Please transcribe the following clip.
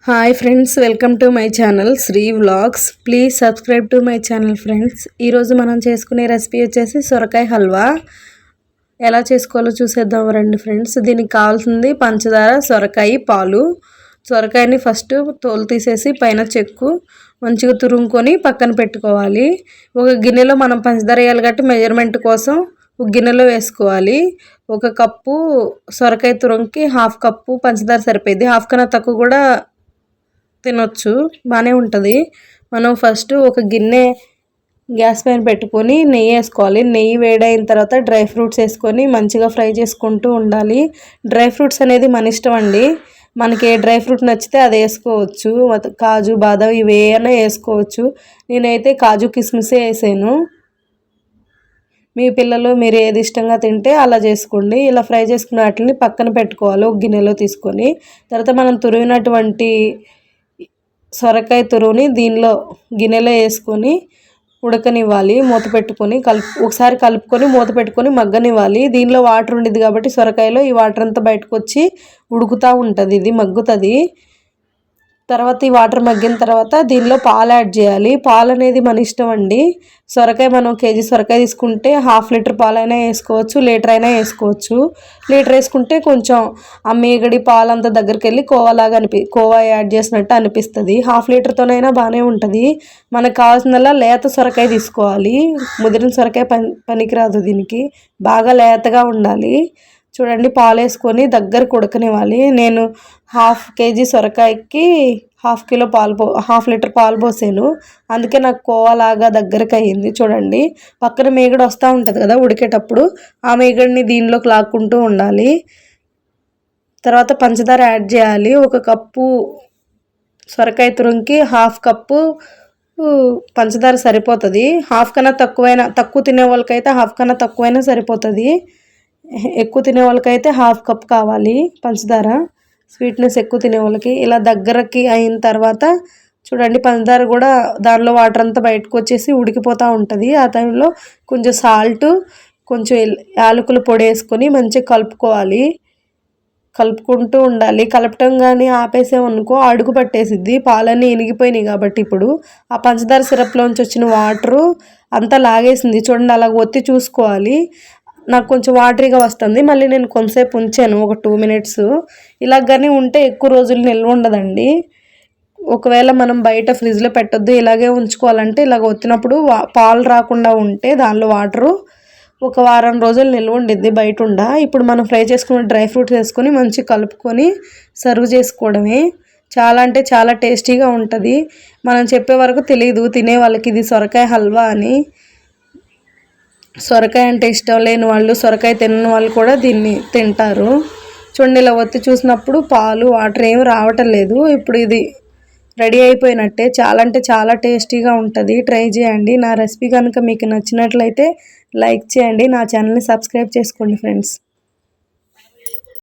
Hi friends, welcome to my channel Sri vlogs. Please subscribe to my channel friends. ఈరోజు మనం చేసుకునే recipe వచ్చేసి సొరకాయ హల్వా. ఎలా చేసుకోవాలో చూసేద్దాం రండి ఫ్రెండ్స్. దీనికి కావాల్సింది పంచదార, సొరకాయ, పాలు. సొరకాయని ఫస్ట్ తోలు తీసేసి పైన చెక్కు మంచిగా తురుముకొని పక్కన పెట్టుకోవాలి. ఒక గిన్నెలో మనం పంచదార వేయాలి కాబట్టి మెజర్మెంట్ కోసం ఒక గిన్నెలో వేసుకోవాలి. ఒక కప్పు సొరకాయ తురుముకి హాఫ్ కప్పు పంచదార సరిపోయింది. హాఫ్ కన్నా తక్కువ కూడా తినొచ్చు, బాగానే ఉంటుంది. మనం ఫస్ట్ ఒక గిన్నె గ్యాస్ పైన పెట్టుకొని నెయ్యి వేసుకోవాలి. నెయ్యి వేడైన తర్వాత డ్రై ఫ్రూట్స్ వేసుకొని మంచిగా ఫ్రై చేసుకుంటూ ఉండాలి. డ్రై ఫ్రూట్స్ అనేది మన ఇష్టం అండి. మనకి ఏ డ్రై ఫ్రూట్ నచ్చితే అది వేసుకోవచ్చు. కాజు, బాదం ఇవి ఏమైనా వేసుకోవచ్చు. నేనైతే కాజు కిస్మిసే వేసాను. మీ పిల్లలు మీరు ఏది ఇష్టంగా తింటే అలా చేసుకోండి. ఇలా ఫ్రై చేసుకున్న వాటిని పక్కన పెట్టుకోవాలి ఒక గిన్నెలో తీసుకొని. తర్వాత మనం తురిమినటువంటి సొరకాయ తురువుని దీనిలో గిన్నెలో వేసుకొని ఉడకనివ్వాలి. మూత పెట్టుకొని ఒకసారి కలుపుకొని మూత పెట్టుకొని మగ్గనివ్వాలి. దీనిలో వాటర్ ఉండేది కాబట్టి సొరకాయలో ఈ వాటర్ అంతా బయటకు వచ్చి ఉడుకుతూ ఉంటుంది, ఇది మగ్గుతుంది. తర్వాత ఈ వాటర్ మగ్గిన తర్వాత దీనిలో పాలు యాడ్ చేయాలి. పాలు అనేది మన ఇష్టం అండి. సొరకాయ మనం కేజీ సొరకాయ తీసుకుంటే హాఫ్ లీటర్ పాలైనా వేసుకోవచ్చు, లీటర్ అయినా వేసుకోవచ్చు. లీటర్ వేసుకుంటే కొంచెం ఆ మీగడి పాలంతా దగ్గరికి వెళ్ళి కోవాలాగా కోవా యాడ్ చేసినట్టు అనిపిస్తుంది. హాఫ్ లీటర్తోనైనా బాగానే ఉంటుంది. మనకు కావాల్సిందల్లా లేత సొరకాయ తీసుకోవాలి. ముదిరిన సొరకాయ పనికిరాదు, దీనికి బాగా లేతగా ఉండాలి. చూడండి, పాలు వేసుకొని దగ్గరకు ఉడకనివ్వాలి. నేను హాఫ్ కేజీ సొరకాయకి హాఫ్ లీటర్ పాలు పోసాను. అందుకే నాకు కోవాలాగా దగ్గరకు అయ్యింది. చూడండి, పక్కన మేగడ వస్తూ ఉంటుంది కదా ఉడికేటప్పుడు, ఆ మేగడిని దీనిలోకి లాక్కుంటూ ఉండాలి. తర్వాత పంచదార యాడ్ చేయాలి. ఒక కప్పు సొరకాయ తురుముకి హాఫ్ కప్పు పంచదార సరిపోతుంది. హాఫ్ కన్నా తక్కువ తినే వాళ్ళకైతే హాఫ్ కన్నా తక్కువైనా సరిపోతుంది. ఎక్కువ తినే వాళ్ళకైతే హాఫ్ కప్ కావాలి పంచదార, స్వీట్నెస్ ఎక్కువ తినే వాళ్ళకి. ఇలా దగ్గరకి అయిన తర్వాత చూడండి, పంచదార కూడా దానిలో వాటర్ అంతా బయటకు వచ్చేసి ఉడికిపోతూ ఉంటుంది. ఆ టైంలో కొంచెం సాల్ట్, కొంచెం యాలకుల పొడి వేసుకొని మంచిగా కలుపుకోవాలి. కలుపుకుంటూ ఉండాలి. కలపటం కానీ ఆపేసామనుకో అడుగు పట్టేసిద్ది. పాలన్నీ ఇనిగిపోయినాయి కాబట్టి ఇప్పుడు ఆ పంచదార సిరప్లోంచి వచ్చిన వాటరు అంతా లాగేసింది. చూడండి, అలా ఒత్తి చూసుకోవాలి. నాకు కొంచెం వాటరీగా వస్తుంది. మళ్ళీ నేను కొంతసేపు ఉంచాను, ఒక 2 minutes. ఇలాగని ఉంటే ఎక్కువ రోజులు నిల్వ ఉండదండి. ఒకవేళ మనం బయట ఫ్రిడ్జ్లో పెట్టొద్దు, ఇలాగే ఉంచుకోవాలంటే ఇలాగ వచ్చినప్పుడు పాలు రాకుండా ఉంటే దానిలో వాటరు ఒక వారం రోజులు నిల్వ ఉండిద్ది బయట ఉండ. ఇప్పుడు మనం ఫ్రై చేసుకున్న డ్రై ఫ్రూట్స్ వేసుకొని మంచిగా కలుపుకొని సర్వ్ చేసుకోవడమే. చాలా అంటే చాలా టేస్టీగా ఉంటుంది. మనం చెప్పే వరకు తెలియదు తినే వాళ్ళకి ఇది సొరకాయ హల్వా అని. సొరకాయ అంటే ఇష్టం లేని వాళ్ళు, సొరకాయ తినని వాళ్ళు కూడా దీన్ని తింటారు. చూడండి, ఇలా ఒత్తి చూసినప్పుడు పాలు వాటర్ ఏమి రావటం లేదు. ఇప్పుడు ఇది రెడీ అయిపోయినట్టే. చాలా అంటే చాలా టేస్టీగా ఉంటుంది. ట్రై చేయండి. నా రెసిపీ కనుక మీకు నచ్చినట్లయితే లైక్ చేయండి. నా ఛానల్ని సబ్స్క్రైబ్ చేసుకోండి ఫ్రెండ్స్.